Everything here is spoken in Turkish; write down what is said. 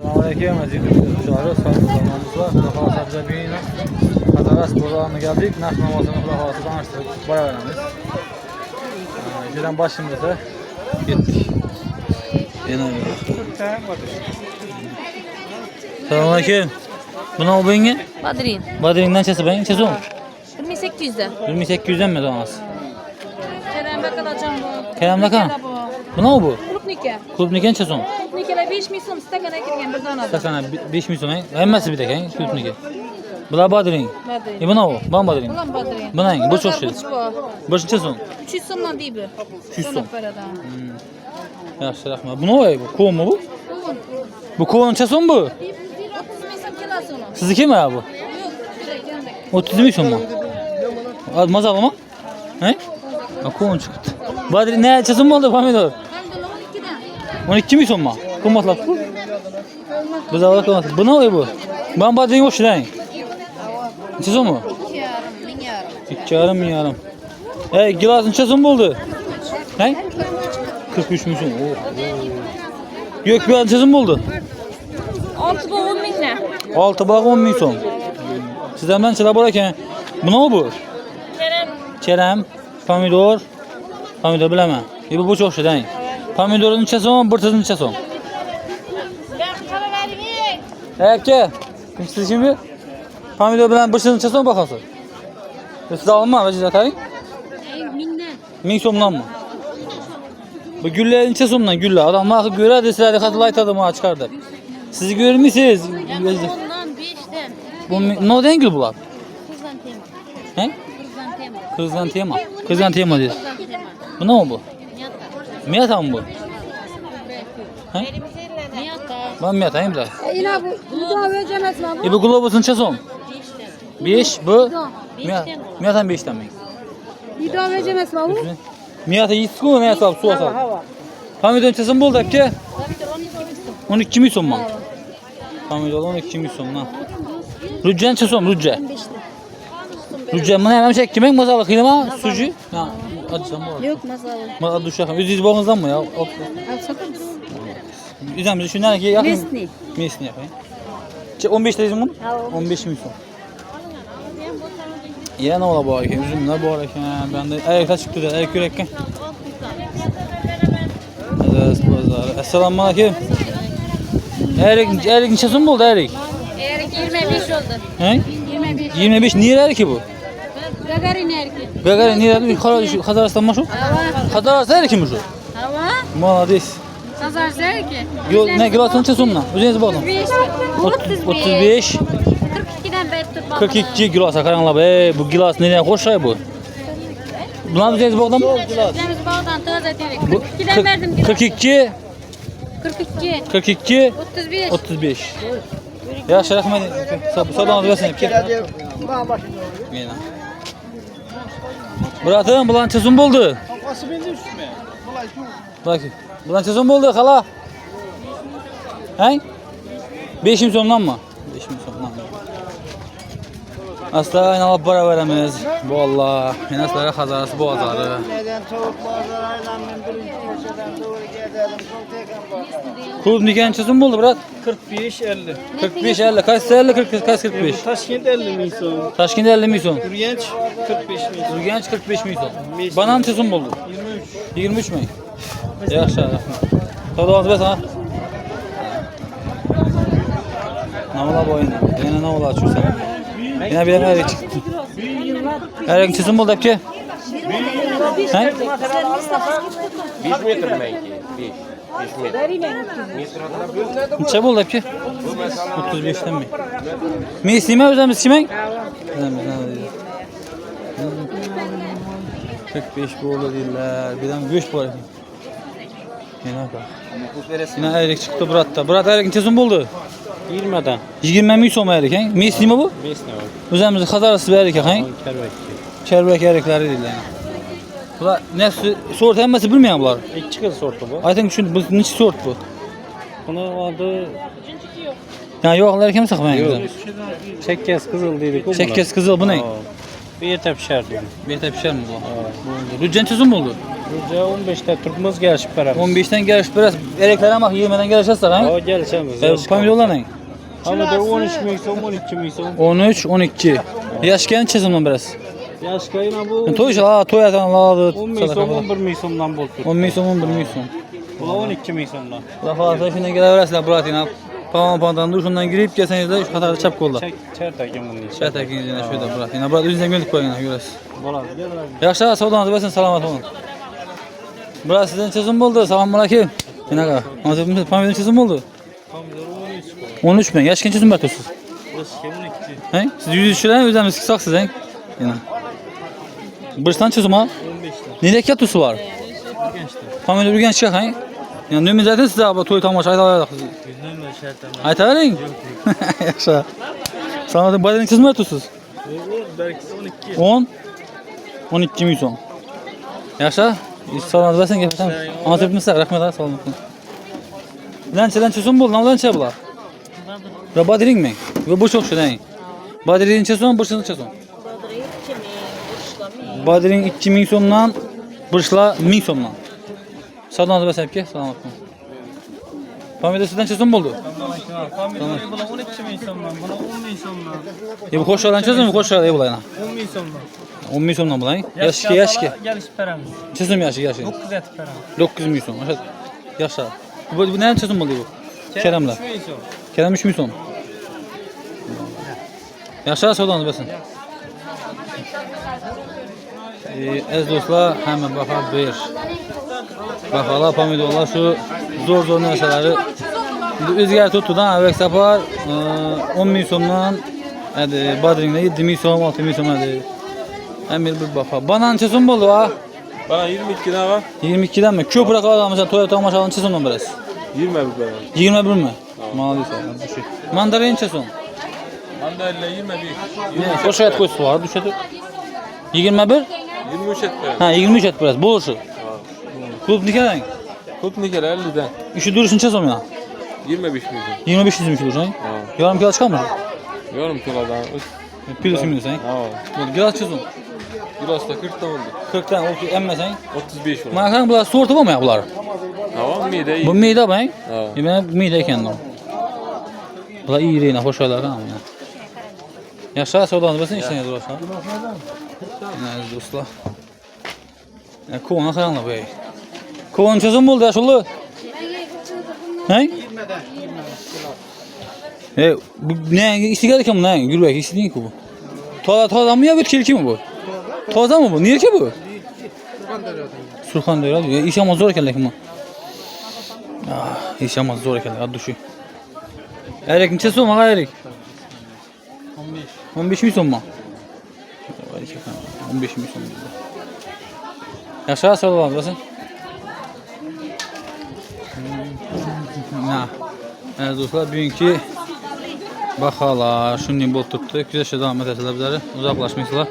Selamünaleyküm aziz dostlar. Salamlarınız var. Kulak asabıza büyüyün. Kadaras bozağına geldik. Nak namazını kulak asabıdan açtık. Bayağı önemliyiz. Giden başımıza da gittik. Yine Selamünaleyküm. Bu ne oldu yenge? Badrin. Badrin'den çesi ben. Çesi olmuş. 2800'de. 2800'den mi doğanız? Kerem bakalacağım bu. Kerem Bakan. Bu ne bu? Klubnike. Klubniken çesi olmuş. Klubnike'le 5 milyon stakana kirgen bir tane. Sakana 5 milyon. Hemmesi bir de klubnike. Bu da Badrin. Badrin. Bu ne o? Ben Badrin. Ulan Badrin. Bu ne? Bu çok şey. Bu çesi olmuş. 300 somdan değil bu. 300 som. Paradan. Yaxşı rahmat. Bu ne o? Bu kovan mı bu? Kovan. Bu kovanın çesi mi bu? 30 milyon kilosunu. Sizdeki mi ya bu? Yok. Direkt yandık. 30 milyon mu? Mazalı mı? He? Kovan çıktı. Badrin ne çesi mi oldu pomidor? Hem de 12'den. 12 milyon mu? Kımmatlar. Bu da kımmat. Bu ne oluyor bu? Ben Badrin'i hoş değil. Çesi mi? 2,5 milyarım. Gilasın çesi mi oldu? He? 43 milyon. Yok bir an çesi mi oldu? 6 bu 10 milyon. 6 bağ 10 milyon. Sizden çıla bırakın. Bu ne bu? Kerem. Kerem, pomidor. Pomidor bilemem. Bu çok şey değil. Pomidorun içesi on, bırtızın içesi on. Ben para vereyim. Hepke. Siz şimdi pomidor bilen bırtızın içesi on bakasın. Siz alma, vacı zakayı. Minden. 1000 somdan mı? Bu güllerin içesi ondan gülle. Adamlar göre de sizler de laytadı mı çıkardı. Sizi görmüşsünüz. Ondan 5'ten. Bu ne den gül bular? Kızantema. He? Kızantema. Kızgantema. Kızgantema diyor. Kızantema. Bu ne o bu? Miyata. Miyata mı bu? He? Miyata. Ben miyatayım da. Yine bu da vereceğiz mi? Bu globusun çeson. 5 bu. Beşten. Miyatan 5'ten mi? Bir daha vereceğiz mi bu? Miyata yitsin ne hesap su asal. Pomidor çeson buldu ki. 12 milyon mu? Pomidor 12 milyon lan. Rüccan çeson rücca. Rücca mı hemen çek kimin masalı kıyma sucu? Ha, acısam mı? Yok masalı. Ma duşa. Yüz boğazdan mı ya? Al sakın. Üzerimize şundan ki yakın. Mesni. Mesni yapayım. 15 lira mı? 15 milyon. Yine ne ola bu ayken? Üzümler bu ayken. Ben de ayakta çıktı da ayak yürekken. Evet, pazar. Esselamu aleyküm. Erik neçesi mi oldu Erik? Erik 25 oldu. He? 25. 25 niye Erik ki bu? Gagarin erki. Gagarin niye Erik? Kazarstan mı şu? Hava. Kazarstan Erik mi şu? Hava. Malades. Sazar serki. Ne kilosun neçesi onunla? Üzerinize bakın. 35. 35. 42'den beri tutmam. 42 kilosa karanla be. Bu gilas nereye koşay bu? Bunlar üzerinize bakın. Üzerimiz bağdan taze dedik. 42'den verdim. 42. 42. 42. 35. 35. Ya Şeref Mehmet, sabah versene. Yine. Murat'ım bulan çözüm buldu. Kafası bende üstüme. Bak, bulan çözüm buldu hala. He? 5 milyondan mı? 5 milyondan mı? Asla inanıp para veremez. Vallahi, inaslara kazarası bu azarı. Neden tavuk bazılarıyla ben birinci köşeden doğru gidelim. Çok tekan var. Kulüp nikahın çözüm buldu Murat. 45-50. 45 50 kaç 50 40 kaç 45. Taşkent 50 milyon. Taşkent 50 milyon. Ürgenç 45 milyon. Urgenç 45 milyon. Banan çözüm buldu. 23. 23 mi? Yaxşı, rahmat. Sağ ol, sana. Ne ola boyun? Yine ne ola açırsan? Yine bir tane erik çıktı. Erik çizim buldu ki. He? 5 metre belki. 5 metre. Neçə buldu ki? 35'ten mi? Meslime özemiz kimin? Özemiz ne dedi? 45 buldu deyirlər. Bir tane göç var. Yine bak. Yine erik çıktı Murat'ta. Murat erik çizim buldu. 20'den. 20 milyon erik he? Meslime bu? 5 ne var? Özemiz kazarası bir erik he? Kerbek. Kerbek erikleri deyirlər. Bunlar ne sort hemmesi bilmeyen bunlar. 2 kız sortu bu. Ayten şu bu neçə sort bu? Bunun adı Ya yoxlar kim saxlayan? Çekkes kızıl dedik. Çekkes kızıl bu ne? Bir yete pişerdi. Bir tane pişer mi bu? Rüccan çözüm oldu. Burca 15'te Türkmüz gelişip veremiz. 15'ten geliş biraz ereklere bak 20'den gelişirse ha. O gelişemiz. Pomidorlar ne? Hamıda 13 milyon, 12 milyon. 13, 12. Yaş gelin çözümden biraz. Yaş kayına bu Toy işe toy atan ladı. 10 milyon, 11 milyondan bol tut. 10 milyon, 11 milyon. Bu 12 milyondan. Rafa şimdi geleverasizler Buratina. Pampandan duşundan girip gelseniz de şu kadar çap kolda. Çertekin bunun için. Şəhət əkincinə şöyle Buratina. Burada üzündən gördük koyuna görəsiz. Bolar, gel abi. Yaxşı, savdanızı versin, salamat olun. Burası sizin çözüm oldu. Salam aleyküm. Yine qal. Pomidor çözüm oldu. Pomidor 13 13 koy. mi? Yaş çözüm bətirsiniz? Burası kimin 12? He? Siz 100 kişiler özləmiz saqsız he? Yine. Bırstan çözüm ha? 15'te. Nereye katusu var? Gençler. Pomidor bir genç çıkaq he? Yani nömür zaten size abi toy tamaşa aytalayaq. Bizden de şerten. Aytalayın? Yaxşı. Salamat badəni çözüm bətirsiniz? Belki 12. 10 12 milyon. Yaşa. Salamat versin gətirsən. Anlatırmışsın. Rəhmət ha, salamat olun. Lənçədən çözüm bol, nə lənçə bular? Və badirin mi? Və bu çox şeydən. Badirin çözüm, bırşını çözüm. Badirin 2 milyondan, bırşla 1000 somdan. Salamat versin ki, salamat olun. Pomidor sizdən çözüm boldu. Pomidor buna 12 milyondan, buna 10 milyondan. Bu xoş olan çözüm, xoş olan bulayına. 10 milyondan. 10 milyondan bulayın. Yaş ki. Gelişip veremiz. Çözüm yaşı. 9 et veremiz. 900 milyon. Yaşa. Bu nəyin çözüm oldu bu? Kerem'le. 3 milyon. Kerem 3 milyon. Yaşa savdanız bəsin. Əziz dostlar, həmən baxa bir. Baxala pomidorlar şu zor nəsələri özgər tutdu da əvvəl sapar 10 milyondan badirinlə 7 milyon 6 milyon ədi. Əmir bir baxa. Banan çözüm oldu ha? Bana 22 ne var? 22'den mi? Köy bırakalım mesela Toyota maşalın çözüm biraz. 20 bir bana. 21 mi? Malıysa. Mandarin çözüm. Mandalina 21. Ne? Koşayat koysu var düşedi. 21? 23 et be. Ha 23 et biraz. Buluşu. Kulüp nikahdan. Kut ne kere 50'den. İşi duruşun çözüm ya. 25 milyon. 25 yüzmüş duruşun. Ha. Yarım kilo çıkar mı? Yorum kilodan. Pilosu mu sen? Ha. Böyle biraz çözüm. Kilosu da 40 da oldu. 40 tane o emme sen. 35 oldu. Makan bunlar sortu mu ya bunlar? Tamam mıydı iyi? Bu mide ben. Ha. Ben mide kendim. Bunlar iyi reyna hoş aylar ha. Yaşa soğudanız basın işten yadır olsa. Aziz dostlar. Ya kovana karanla bu ey. Kovan çözüm buldu ya şullu. Ne? Bu ne? İstigar ki bu ne? Gülbek istediğin ki bu. Toza mı ya bir kirki mi bu? Toza mı bu? Niye ki bu? Surxan deyir. İş ama zor kelek mi? İş ama zor kelek. Ad düşü. Erik neçə som ağa Erik? 15. 15 milyon mu? 15 milyon. Yaşa sağ ol basın. Ha. Evet dostlar bugünkü baxalar, şunun bol tutdu. Güzel şey davam edəsilər bizləri. Uzaqlaşmışlar.